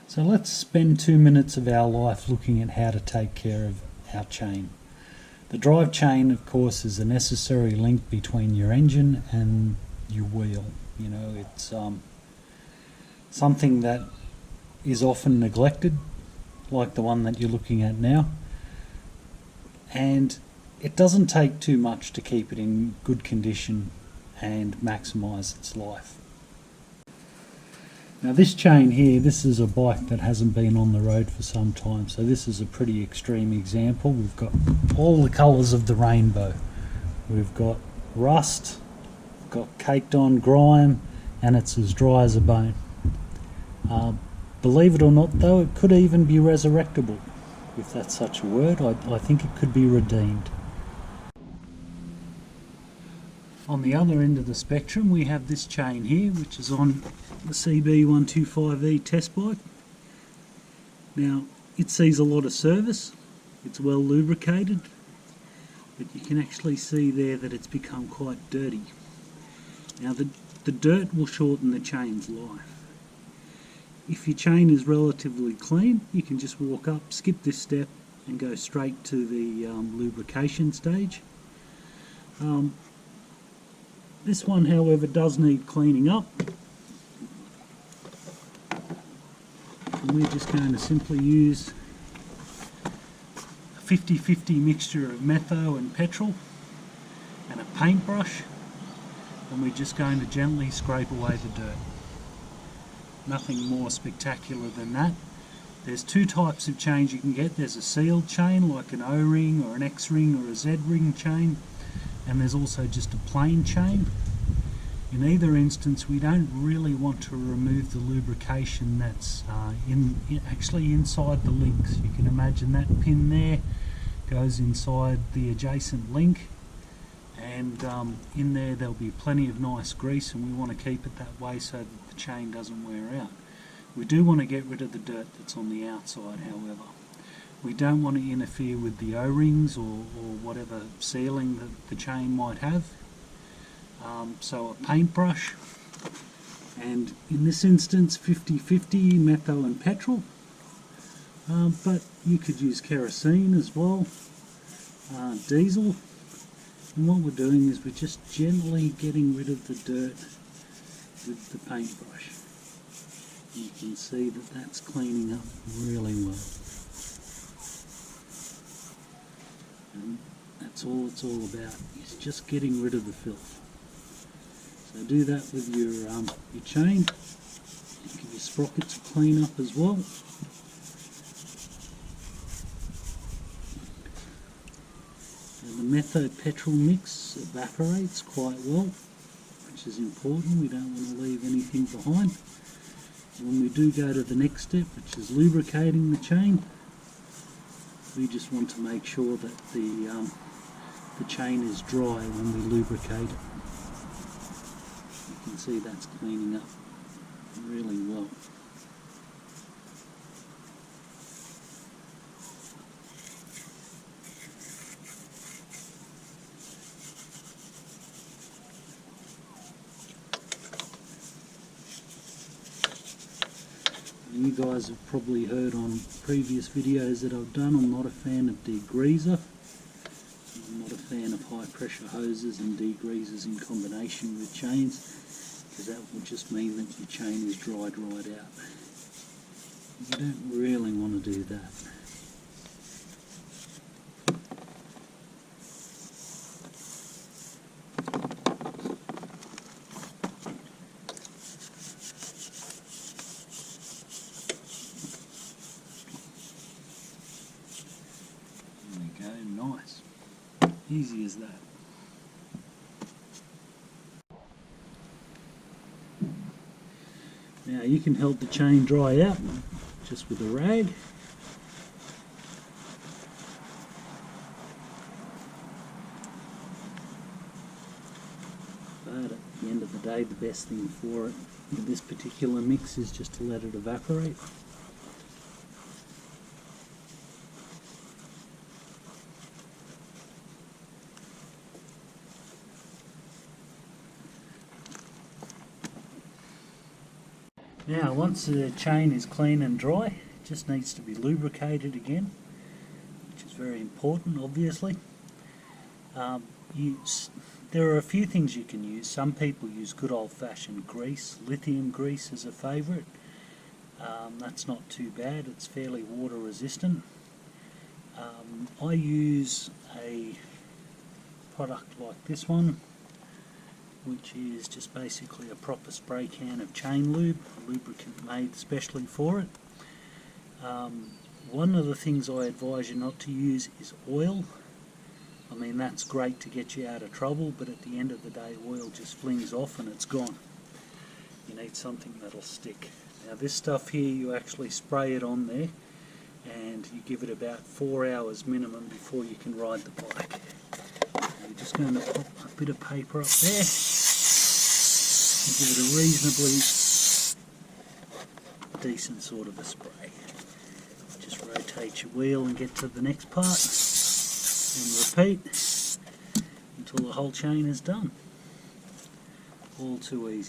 So let's spend 2 minutes of our life looking at how to take care of our chain. The drive chain, of course, is a necessary link between your engine and your wheel. You know, it's something that is often neglected, like the one that you're looking at now. And it doesn't take too much to keep it in good condition and maximise its life. Now this chain here, this is a bike that hasn't been on the road for some time, so this is a pretty extreme example. We've got all the colours of the rainbow. We've got rust, we've got caked on grime, and it's as dry as a bone. Believe it or not though, it could even be resurrectable, if that's such a word. I think it could be redeemed. On the other end of the spectrum we have this chain here, which is on the CB125E test bike. Now it sees a lot of service, it's well lubricated, but you can actually see there that it's become quite dirty. Now the dirt will shorten the chain's life. If your chain is relatively clean, you can just walk up, skip this step and go straight to the lubrication stage. This one, however, does need cleaning up. And we're just going to simply use a 50-50 mixture of metho and petrol and a paintbrush, and we're just going to gently scrape away the dirt. Nothing more spectacular than that. There's two types of chains you can get. There's a sealed chain like an O-ring or an X-ring or a Z-ring chain, and there's also just a plain chain. In either instance, we don't really want to remove the lubrication that's actually inside the links. You can imagine that pin there goes inside the adjacent link, and in there there'll be plenty of nice grease, and we want to keep it that way so that the chain doesn't wear out. We do want to get rid of the dirt that's on the outside, however. We don't want to interfere with the O-rings or whatever sealing that the chain might have. So a paintbrush, and in this instance 50-50 metho and petrol, but you could use kerosene as well, diesel, and what we're doing is we're just gently getting rid of the dirt with the paintbrush. You can see that that's cleaning up really well. And that's all it's all about, is just getting rid of the filth. So do that with your chain. Give your sprockets a clean up as well. And the metho petrol mix evaporates quite well, which is important. We don't want to leave anything behind. And when we do go to the next step, which is lubricating the chain, we just want to make sure that the chain is dry when we lubricate it. You can see that's cleaning up really well. You guys have probably heard on previous videos that I've done, I'm not a fan of degreaser. I'm not a fan of high pressure hoses and degreasers in combination with chains, because that will just mean that your chain is dried right out. You don't really want to do that. There we go, nice. Easy as that. Now you can help the chain dry out just with a rag. But at the end of the day, the best thing for it with this particular mix is just to let it evaporate. Now once the chain is clean and dry, it just needs to be lubricated again, which is very important obviously. There are a few things you can use. Some people use good old-fashioned grease. Lithium grease is a favourite. That's not too bad, it's fairly water resistant. I use a product like this one, which is just basically a proper spray can of chain lube, a lubricant made specially for it. One of the things I advise you not to use is oil. I mean, that's great to get you out of trouble, but at the end of the day oil just flings off and it's gone. You need something that'll stick. Now this stuff here, you actually spray it on there and you give it about 4 hours minimum before you can ride the bike. You're just going to pop a bit of paper up there and give it a reasonably decent sort of a spray. Just rotate your wheel and get to the next part and repeat until the whole chain is done. All too easy.